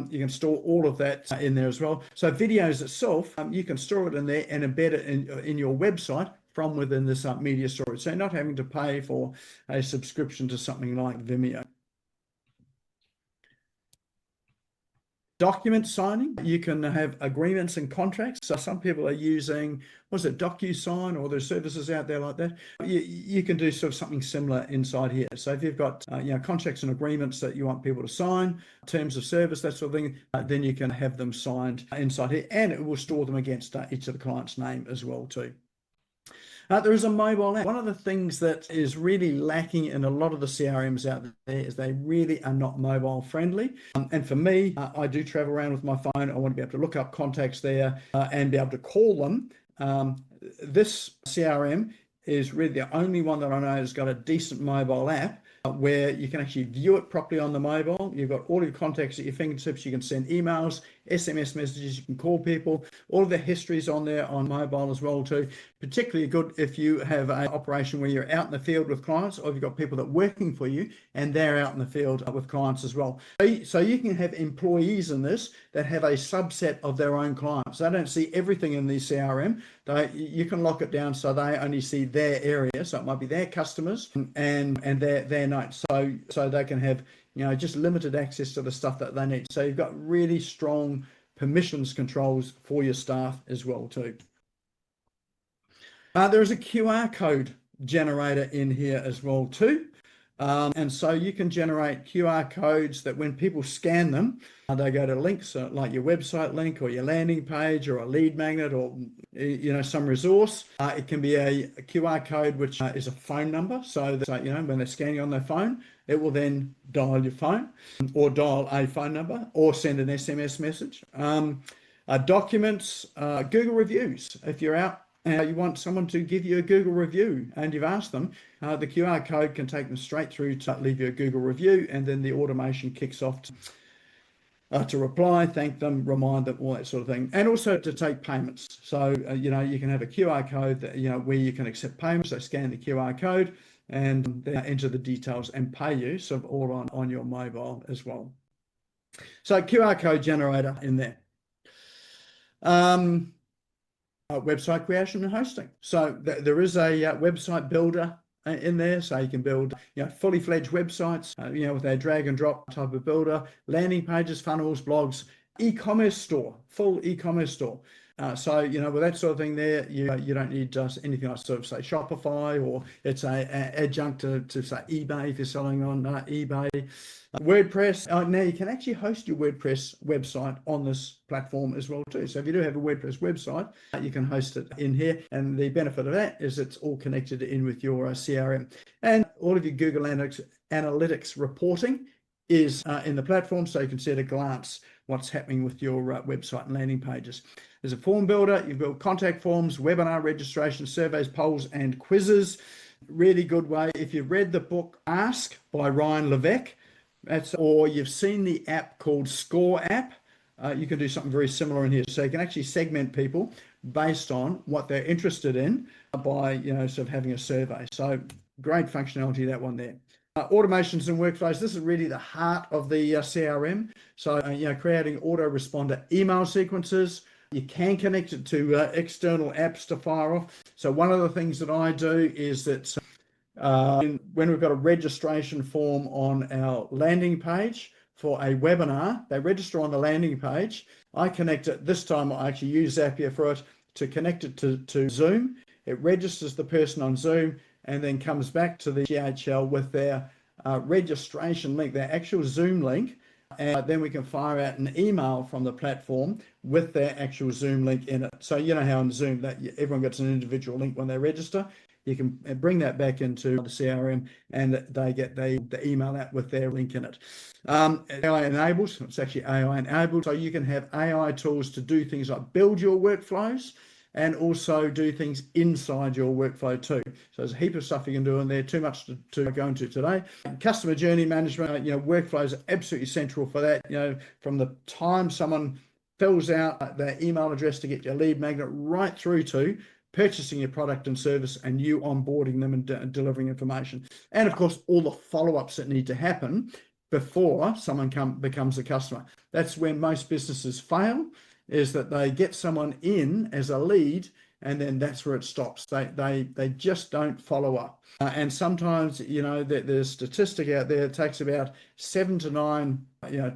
Speaker 1: You can store all of that in there as well. So videos itself, you can store it in there and embed it in your website from within this media storage. So you're not having to pay for a subscription to something like Vimeo. Document signing, you can have agreements and contracts. So some people are using, DocuSign, or there's services out there like that. You can do sort of something similar inside here. So if you've got contracts and agreements that you want people to sign, terms of service, that sort of thing, then you can have them signed inside here, and it will store them against each of the client's name as well too. There is a mobile app. One of the things that is really lacking in a lot of the CRMs out there is they really are not mobile friendly. And for me, I do travel around with my phone. I want to be able to look up contacts there and be able to call them. This CRM is really the only one that I know has got a decent mobile app where you can actually view it properly on the mobile. You've got all your contacts at your fingertips. You can send emails, SMS messages, you can call people. All of the histories on there on mobile as well too. Particularly good if you have an operation where you're out in the field with clients, or you've got people that are working for you and they're out in the field with clients as well. So you can have employees in this that have a subset of their own clients. They don't see everything in the CRM. You can lock it down so they only see their area. So it might be their customers and their notes. So they can have just limited access to the stuff that they need. So you've got really strong permissions controls for your staff as well too. There is a QR code generator in here as well too. And so you can generate QR codes that when people scan them, they go to links like your website link or your landing page or a lead magnet or some resource. It can be a QR code which is a phone number, so that when they're scanning on their phone, it will then dial your phone or dial a phone number or send an SMS message. Documents, Google reviews. If you're out and you want someone to give you a Google review and you've asked them, the QR code can take them straight through to leave you a Google review, and then the automation kicks off to reply, thank them, remind them, all that sort of thing, and also to take payments. So you can have a QR code that where you can accept payments. So scan the QR code and then enter the details and pay you, so all on your mobile as well. So QR code generator in there. Website creation and hosting. So there is a website builder in there, so you can build fully fledged websites with a drag and drop type of builder, landing pages, funnels, blogs, e-commerce store, full e-commerce store. So with that sort of thing there, you don't need just anything like sort of say Shopify, or it's a adjunct to say eBay if you're selling on eBay. WordPress. Now you can actually host your WordPress website on this platform as well too. So if you do have a WordPress website, you can host it in here, and the benefit of that is it's all connected in with your CRM, and all of your Google Analytics reporting is in the platform, so you can see at a glance what's happening with your website and landing pages. There's a form builder. You build contact forms, webinar registration, surveys, polls, and quizzes. Really good way. If you've read the book Ask by Ryan Levesque, or you've seen the app called Score app, you can do something very similar in here. So you can actually segment people based on what they're interested in by sort of having a survey. So great functionality, that one there. Automations and workflows. This is really the heart of the CRM. So creating autoresponder email sequences. You can connect it to external apps to fire off. So one of the things that I do is that when we've got a registration form on our landing page for a webinar, they register on the landing page. I connect it. This time I actually use Zapier for it to connect it to Zoom. It registers the person on Zoom and then comes back to the GHL with their registration link, their actual Zoom link. And then we can fire out an email from the platform with their actual Zoom link in it. So you know how in Zoom that everyone gets an individual link when they register. You can bring that back into the CRM, and they get the email out with their link in it. AI enabled. It's actually AI enabled. So you can have AI tools to do things like build your workflows and also do things inside your workflow too. So there's a heap of stuff you can do in there, too much to go into today. Customer journey management, workflows are absolutely central for that. From the time someone fills out their email address to get your lead magnet right through to purchasing your product and service and you onboarding them and delivering information. And of course, all the follow-ups that need to happen before someone becomes a customer. That's where most businesses fail, is that they get someone in as a lead and then that's where it stops. They just don't follow up. And sometimes, there's a statistic out there, it takes about 7 to 9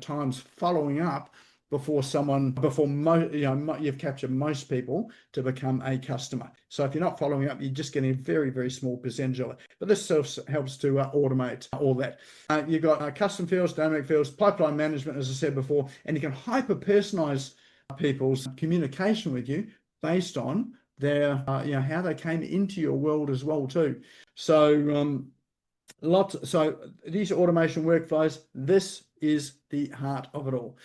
Speaker 1: times following up before you've captured most people to become a customer. So if you're not following up, you're just getting a very, very small percentage of it. But this helps to automate all that. You've got custom fields, dynamic fields, pipeline management, as I said before, and you can hyper-personalize people's communication with you based on their, how they came into your world as well too. So so these automation workflows, this is the heart of it all.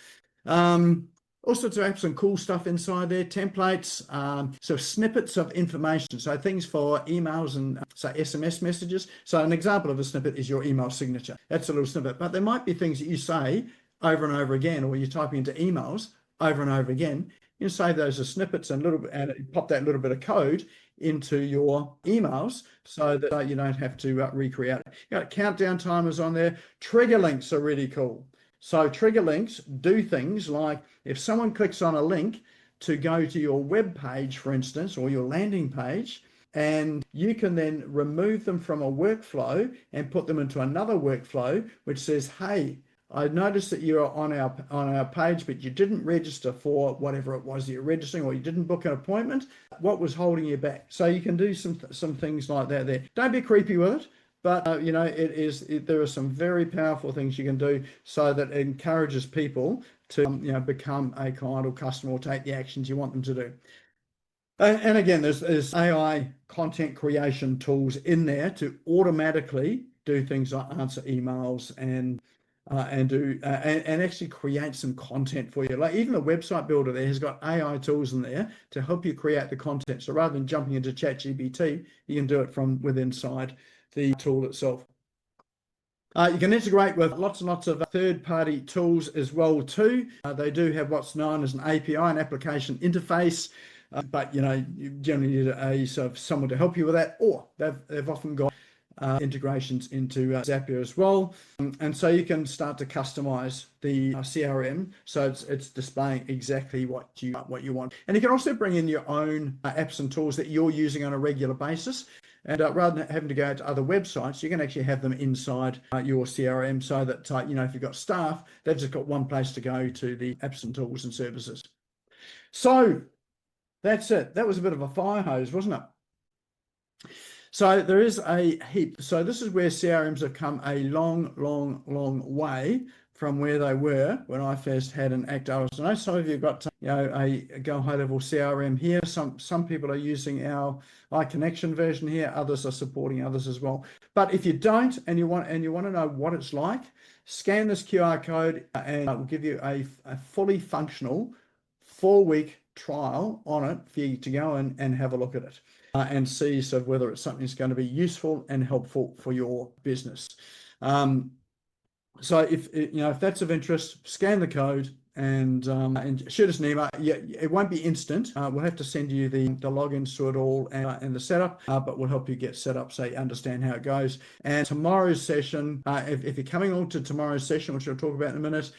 Speaker 1: All sorts of apps and cool stuff inside there, templates, so snippets of information, so things for emails and SMS messages. So an example of a snippet is your email signature. That's a little snippet, but there might be things that you say over and over again, or you're typing into emails over and over again. You save those as snippets and pop that little bit of code into your emails so that you don't have to recreate it. You got countdown timers on there. Trigger links are really cool. So trigger links do things like if someone clicks on a link to go to your web page, for instance, or your landing page, and you can then remove them from a workflow and put them into another workflow, which says, hey, I noticed that you're on our page, but you didn't register for whatever it was that you're registering, or you didn't book an appointment. What was holding you back? So you can do some things like that there. Don't be creepy with it. but there are some very powerful things you can do so that it encourages people to become a client or customer or take the actions you want them to do. And again, there's AI content creation tools in there to automatically do things like answer emails and actually create some content for you. Like even the website builder there has got AI tools in there to help you create the content. So rather than jumping into ChatGPT, you can do it from within inside the tool itself. You can integrate with lots and lots of third-party tools as well too. They do have what's known as an API, an application interface, but you generally need a sort of someone to help you with that, or they've often got integrations into Zapier as well, and so you can start to customize the CRM so it's displaying exactly what you want. And you can also bring in your own apps and tools that you're using on a regular basis. And rather than having to go to other websites, you can actually have them inside your CRM so that, if you've got staff, they've just got one place to go to the apps and tools and services. So that's it. That was a bit of a fire hose, wasn't it? So there is a heap. So this is where CRMs have come a long, long, long way from where they were when I first had an Active. I know some of you have got a Go High Level CRM here. Some people are using our ICNXN version here. Others are supporting others as well. But if you don't and you want to know what it's like, scan this QR code and it will give you a fully functional 4-week trial on it for you to go and have a look at it and see sort of whether it's something that's going to be useful and helpful for your business. So if that's of interest, scan the code and shoot us an email. Yeah, it won't be instant. We'll have to send you the logins to it all and the setup, but we'll help you get set up so you understand how it goes. And tomorrow's session, if you're coming on to tomorrow's session, which I'll talk about in a minute,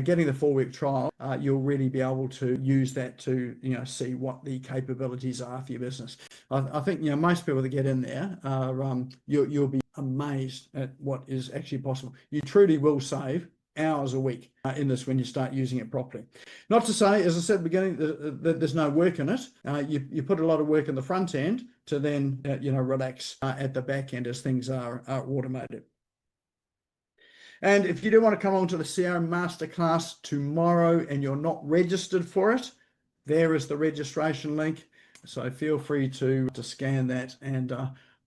Speaker 1: getting the 4-week trial, you'll really be able to use that to see what the capabilities are for your business. I think most people that get in there are you'll be amazed at what is actually possible. You truly will save hours a week in this when you start using it properly. Not to say, as I said at the beginning, that there's no work in it. You put a lot of work in the front end to then relax at the back end as things are automated. And if you do want to come on to the CRM Masterclass tomorrow and you're not registered for it, there is the registration link. So feel free to scan that and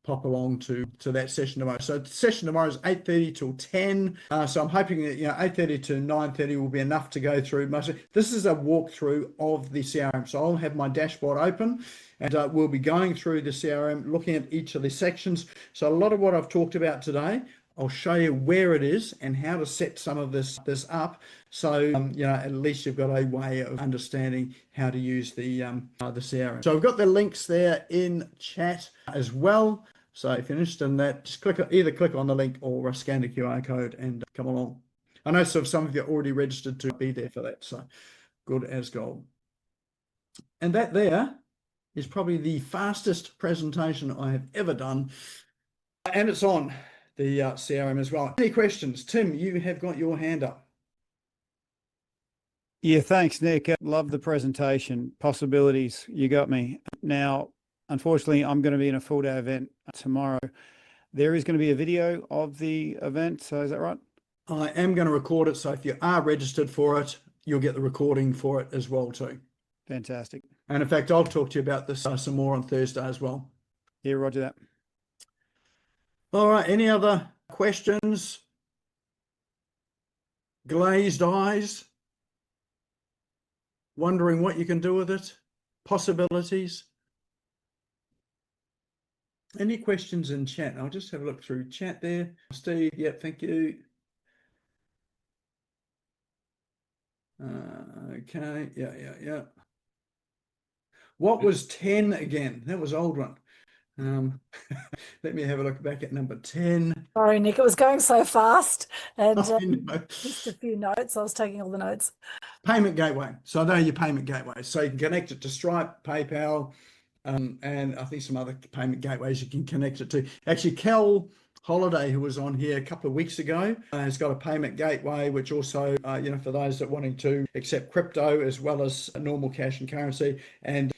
Speaker 1: pop along to that session tomorrow. So the session tomorrow is 8:30 till 10. So I'm hoping that 8:30 to 9:30 will be enough to go through most. This is a walkthrough of the CRM. So I'll have my dashboard open and we'll be going through the CRM, looking at each of the sections. So a lot of what I've talked about today, I'll show you where it is and how to set some of this up. So at least you've got a way of understanding how to use the CRM. So I've got the links there in chat as well. So if you're interested in that, just either click on the link or scan the QR code and come along. I know some of you are already registered to be there for that, so good as gold. And that there is probably the fastest presentation I have ever done, and it's on the CRM as well. Any questions? Tim, you have got your hand up.
Speaker 2: Yeah, thanks, Nick. Love the presentation. Possibilities, you got me. Now, unfortunately, I'm going to be in a full-day event tomorrow. There is going to be a video of the event, so is that right?
Speaker 1: I am going to record it, so if you are registered for it, you'll get the recording for it as well too.
Speaker 2: Fantastic.
Speaker 1: And in fact, I'll talk to you about this some more on Thursday as well.
Speaker 2: Yeah, roger that.
Speaker 1: All right, any other questions? Glazed eyes? Wondering what you can do with it? Possibilities? Any questions in chat? I'll just have a look through chat there. Steve, yep, thank you. Okay, yeah. What was 10 again? That was old one. Let me have a look back at number 10.
Speaker 3: Sorry, Nick, it was going so fast and
Speaker 1: I
Speaker 3: just a few notes. I was taking all the notes.
Speaker 1: Payment gateway. So they're your payment gateways. So you can connect it to Stripe, PayPal, and I think some other payment gateways you can connect it to. Actually, Cal Holiday, who was on here a couple of weeks ago, has got a payment gateway, which also, for those that wanting to accept crypto as well as normal cash and currency and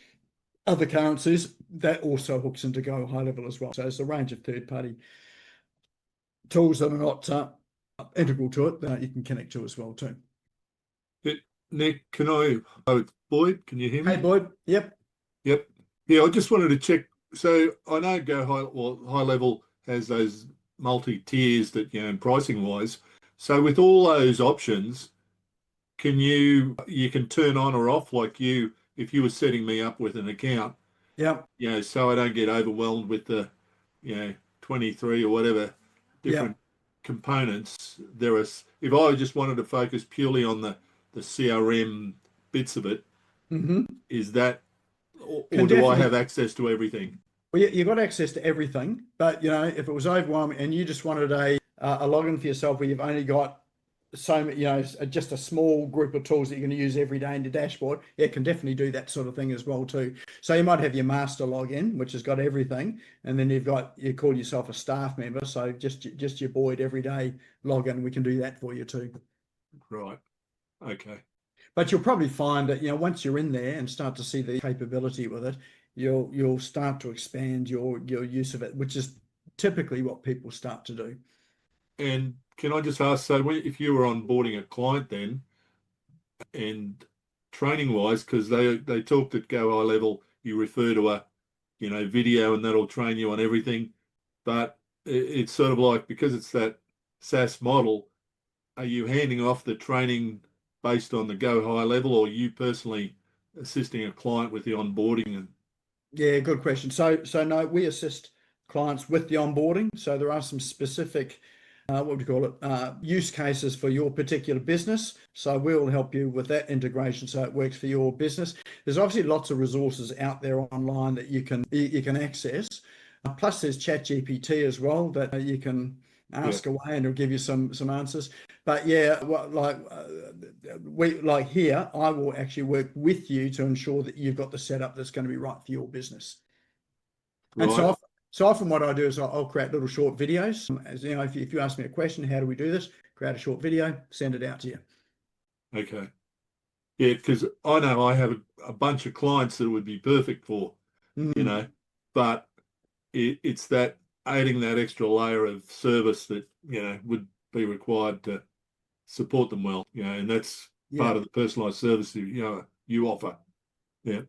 Speaker 1: other currencies, that also hooks into Go High Level as well. So it's a range of third-party tools that are not integral to it that you can connect to as well too.
Speaker 4: Nick, it's Boyd, can you hear me?
Speaker 1: Hey, Boyd. Yep.
Speaker 4: Yep. Yeah, I just wanted to check. So I know High Level has those multi-tiers that, and pricing wise. So with all those options, you can turn on or off if you were setting me up with an account,
Speaker 1: Yep.
Speaker 4: so I don't get overwhelmed with the, 23 or whatever different components. If I just wanted to focus purely on the CRM bits of it, is that, or do I have access to everything?
Speaker 1: Well, you've got access to everything, but if it was overwhelming and you just wanted a login for yourself where you've only got just a small group of tools that you're going to use every day in your dashboard, it can definitely do that sort of thing as well too. So you might have your master login, which has got everything, and then you call yourself a staff member, so just your Boyd everyday login, we can do that for you too.
Speaker 4: Right. Okay.
Speaker 1: But you'll probably find that once you're in there and start to see the capability with it, you'll start to expand your use of it, which is typically what people start to do.
Speaker 4: And can I just ask, so if you were onboarding a client then, and training wise, because they talked at Go High Level, you refer to a video and that'll train you on everything, but it's sort of like, because it's that SaaS model, are you handing off the training based on the Go High Level, or you personally assisting a client with the onboarding?
Speaker 1: Yeah, good question. So no, we assist clients with the onboarding. So there are some specific what would you call it, use cases for your particular business. So we'll help you with that integration so it works for your business. There's obviously lots of resources out there online that you can access. Plus there's ChatGPT as well that you can ask away and it'll give you some answers. But here, I will actually work with you to ensure that you've got the setup that's going to be right for your business. Right. And so often what I do is I'll create little short videos. As if you ask me a question, how do we do this? Create a short video, send it out to you.
Speaker 4: Okay. Yeah, because I know I have a bunch of clients that it would be perfect for, but it's that adding that extra layer of service that, would be required to support them well, and that's part of the personalized service you offer. Yeah.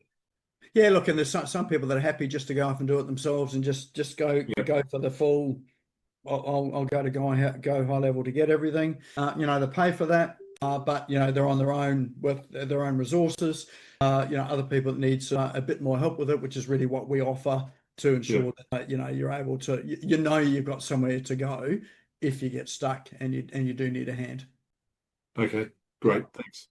Speaker 1: Yeah, look, and there's some people that are happy just to go off and do it themselves and just go for the full. I'll go to Go High Level to get everything. They pay for that, but they're on their own with their own resources. Other people that needs a bit more help with it, which is really what we offer to ensure that you're able to you've got somewhere to go if you get stuck and you do need a hand.
Speaker 4: Okay, great, thanks.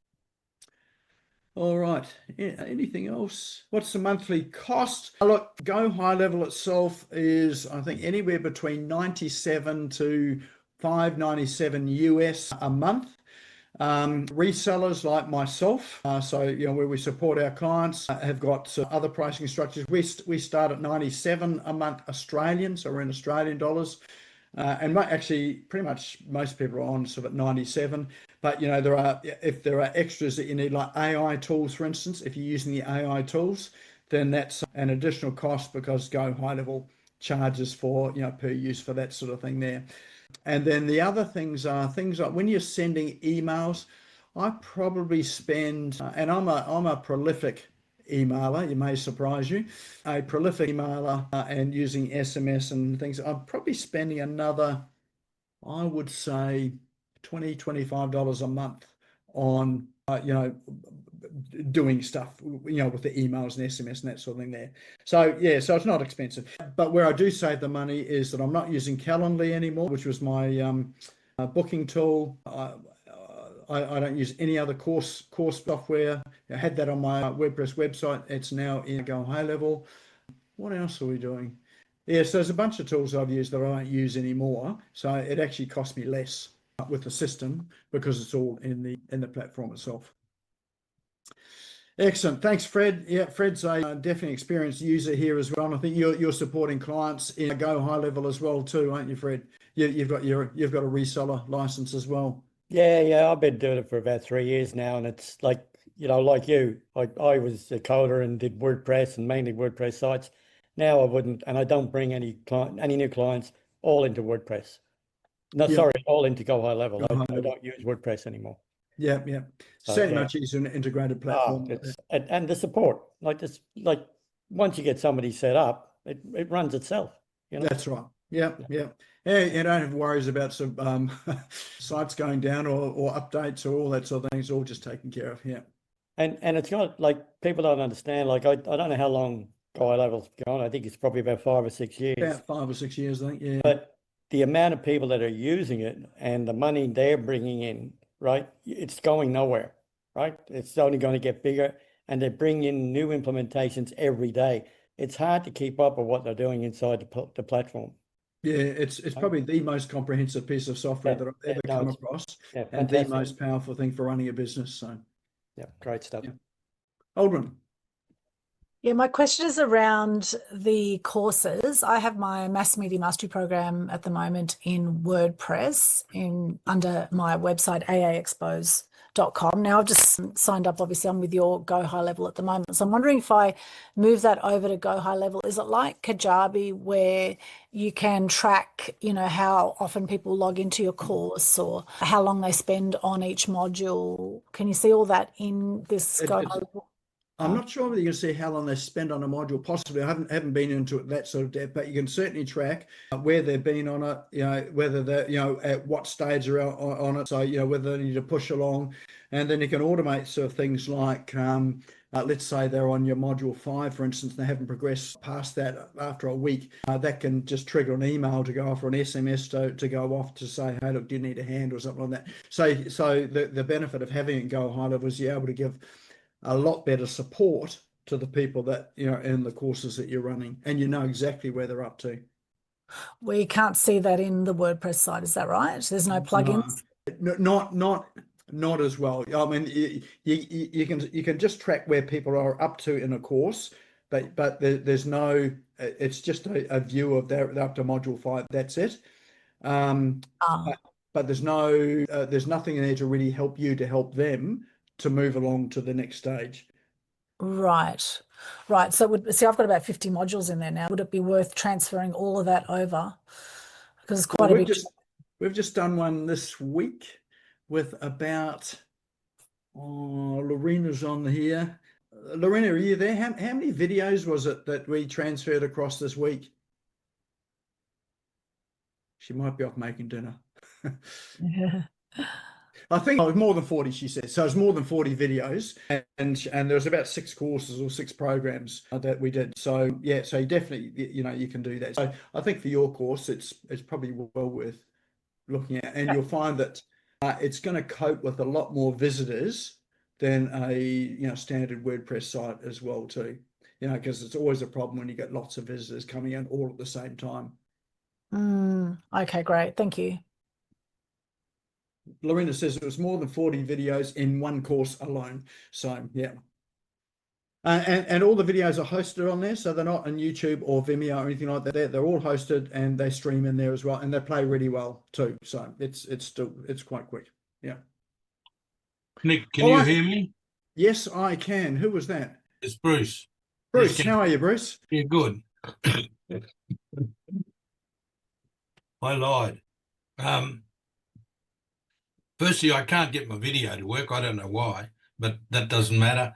Speaker 1: All right. Yeah, anything else? What's the monthly cost? Look, Go High Level itself is, I think, anywhere between 97 to 597 US a month. Resellers like myself, where we support our clients, have got other pricing structures. We start at 97 a month Australian, so we're in Australian dollars. And actually, pretty much most people are on sort of at 97. But if there are extras that you need, like AI tools, for instance, if you're using the AI tools, then that's an additional cost because Go High Level charges for per use for that sort of thing there. And then the other things are things like when you're sending emails, I probably spend, and I'm a prolific emailer, you may surprise you, a prolific emailer and using SMS and things. I'm probably spending another, I would say, $20, $25 a month on, doing stuff, with the emails and SMS and that sort of thing there. So so it's not expensive. But where I do save the money is that I'm not using Calendly anymore, which was my booking tool. I don't use any other course software. I had that on my WordPress website. It's now in Go High Level. What else are we doing? Yeah, so there's a bunch of tools I've used that I don't use anymore. So it actually costs me less with the system because it's all in the platform itself. Excellent. Thanks, Fred. Yeah, Fred's a definitely experienced user here as well. And I think you're supporting clients in Go High Level as well too, aren't you, Fred? You've got a reseller license as well.
Speaker 5: Yeah, I've been doing it for about 3 years now, and it's like like you. I was a coder and did WordPress and mainly WordPress sites. Now I wouldn't, and I don't bring any new clients all into WordPress. No,
Speaker 1: Yeah.
Speaker 5: sorry, all into Go High Level.
Speaker 1: Go High
Speaker 5: I
Speaker 1: Level.
Speaker 5: don't use WordPress anymore.
Speaker 1: Yeah, yeah.
Speaker 5: So,
Speaker 1: Certainly
Speaker 5: yeah.
Speaker 1: much easier, an integrated
Speaker 5: Oh,
Speaker 1: platform.
Speaker 5: it's and the support, like once you get somebody set up, it runs itself. You know.
Speaker 1: That's right. Yeah, yeah. Yeah, you don't have worries about some sites going down or updates or all that sort of thing. It's all just taken care of. Yeah.
Speaker 5: And it's got like people don't understand. Like I don't know how long Go High Level's gone. I think it's probably about 5 or 6 years.
Speaker 1: About 5 or 6 years, I think. Yeah.
Speaker 5: But the amount of people that are using it and the money they're bringing in, right? It's going nowhere, right? It's only going to get bigger, and they bring in new implementations every day. It's hard to keep up with what they're doing inside the platform.
Speaker 1: Yeah, it's probably the most comprehensive piece of software that I've ever come across, and the
Speaker 5: fantastic.
Speaker 1: most powerful thing for running a business. So,
Speaker 5: Yeah, great stuff.
Speaker 1: yeah. Aldrin.
Speaker 3: Yeah, my question is around the courses. I have my Mass Media Mastery program at the moment in WordPress under my website aaexpose.com. Now I've just signed up, obviously I'm with your Go High Level at the moment. So I'm wondering if I move that over to Go High Level, is it like Kajabi where you can track, how often people log into your course or how long they spend on each module? Can you see all that in this Go High Level?
Speaker 1: I'm not sure whether you can see how long they spend on a module. Possibly, I haven't been into it that sort of depth, but you can certainly track where they've been on it. Whether they're at what stage they're on it. So whether they need to push along, and then you can automate sort of things like let's say they're on your module 5, for instance, and they haven't progressed past that after a week. That can just trigger an email to go off or an SMS to go off to say, hey, look, do you need a hand or something like that? So the benefit of having it Go High Level is you're able to give a lot better support to the people that in the courses that you're running, and exactly where they're up to.
Speaker 3: We can't see that in the WordPress site, is that right? There's no plugins?
Speaker 1: No, not as well. I mean, you can just track where people are up to in a course, but there's no. It's just a view of they're up to module 5. That's it. But there's nothing in there to really help you to help them to move along to the next stage.
Speaker 3: Right. So I've got about 50 modules in there now. Would it be worth transferring all of that over? Because it's quite a big.
Speaker 1: We've just done one this week with about, Lorena's on here. Lorena, are you there? How many videos was it that we transferred across this week? She might be off making dinner.
Speaker 3: Yeah.
Speaker 1: I think it was more than 40, she said. So it's more than 40 videos, and there was about 6 courses or 6 programs that we did. So yeah, so you definitely, you can do that. So I think for your course, it's probably well worth looking at, and you'll find that it's going to cope with a lot more visitors than a standard WordPress site as well too. Because it's always a problem when you get lots of visitors coming in all at the same time.
Speaker 3: Okay, great. Thank you.
Speaker 1: Lorena says it was more than 40 videos in one course alone. So yeah. And all the videos are hosted on there, so they're not on YouTube or Vimeo or anything like that. They're all hosted and they stream in there as well, and they play really well too. So it's quite quick. Yeah.
Speaker 6: Nick, can you hear me?
Speaker 1: Yes, I can. Who was that?
Speaker 6: It's Bruce.
Speaker 1: Bruce, how are you, Bruce?
Speaker 6: Yeah, good. I lied. Firstly, I can't get my video to work. I don't know why, but that doesn't matter.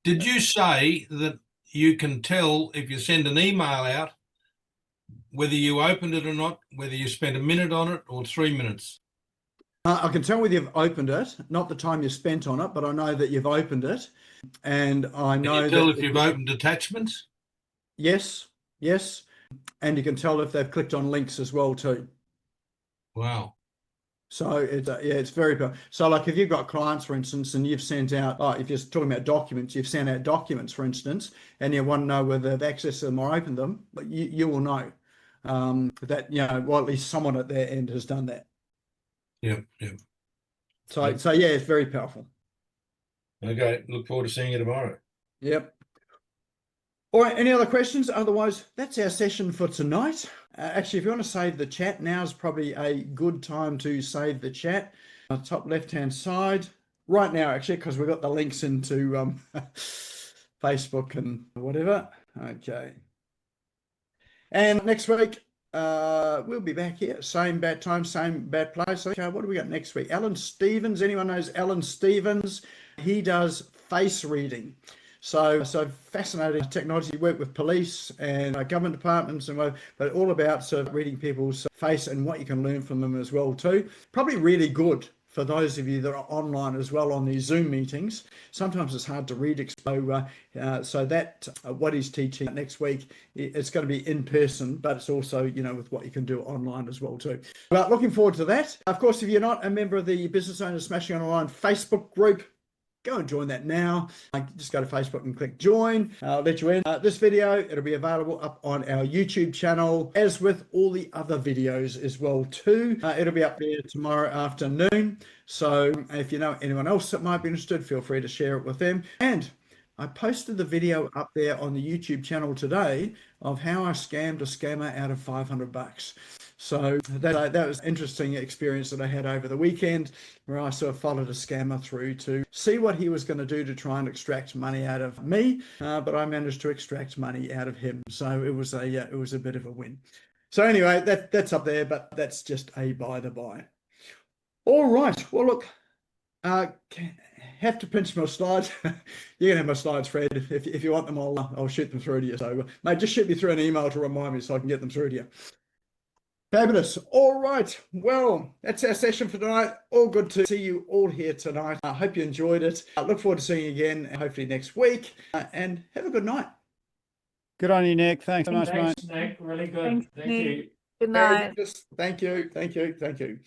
Speaker 6: Did you say that you can tell if you send an email out whether you opened it or not, whether you spent a minute on it or 3 minutes?
Speaker 1: I can tell whether you've opened it, not the time you spent on it, but I know that you've opened it, and I know
Speaker 6: Can you tell if you've opened attachments?
Speaker 1: Yes, and you can tell if they've clicked on links as well too.
Speaker 6: Wow.
Speaker 1: So it's very powerful. So like if you've got clients, for instance, and you've sent out, if you're talking about documents, you've sent out documents, for instance, and you want to know whether they've accessed them or opened them, but you will know that, well, at least someone at their end has done that.
Speaker 6: Yeah.
Speaker 1: So yeah, it's very powerful.
Speaker 6: Okay, look forward to seeing you tomorrow.
Speaker 1: Yep. All right, any other questions? Otherwise, that's our session for tonight. Actually, if you want to save the chat, now is probably a good time to save the chat. Top left-hand side. Right now, actually, because we've got the links into Facebook and whatever. Okay. And next week, we'll be back here, same bad time, same bad place. Okay, what do we got next week? Alan Stevens. Anyone knows Alan Stevens? He does face reading. So fascinating technology. Work with police and government departments, and but all about sort of reading people's face and what you can learn from them as well too. Probably really good for those of you that are online as well on these Zoom meetings. Sometimes it's hard to read. So that what he's teaching next week, it's going to be in person, but it's also, you know, with what you can do online as well too. But looking forward to that. Of course, if you're not a member of the Business Owners Smashing Online Facebook group, go and join that now. Just go to Facebook and click join. I'll let you in. This video, it'll be available up on our YouTube channel, as with all the other videos as well too. It'll be up there tomorrow afternoon. So if you know anyone else that might be interested, feel free to share it with them. And I posted the video up there on the YouTube channel today of how I scammed a scammer out of $500. So that was an interesting experience that I had over the weekend, where I sort of followed a scammer through to see what he was going to do to try and extract money out of me, but I managed to extract money out of him. So it was a bit of a win. So anyway, that's up there, but that's just a by the by. All right. Well, look, have to pinch my slides. You can have my slides, Fred. If you want them, I'll shoot them through to you. So, mate, just shoot me through an email to remind me so I can get them through to you. Fabulous. All right. Well, that's our session for tonight. All good to see you all here tonight. I hope you enjoyed it. I look forward to seeing you again, hopefully next week. And have a good night.
Speaker 2: Good on you, Nick. Thanks so much, mate.
Speaker 7: Thanks, Nick. Really good.
Speaker 3: Thanks,
Speaker 7: Thank
Speaker 3: Nick.
Speaker 7: you.
Speaker 3: Good night.
Speaker 1: Thank you. Thank you. Thank you.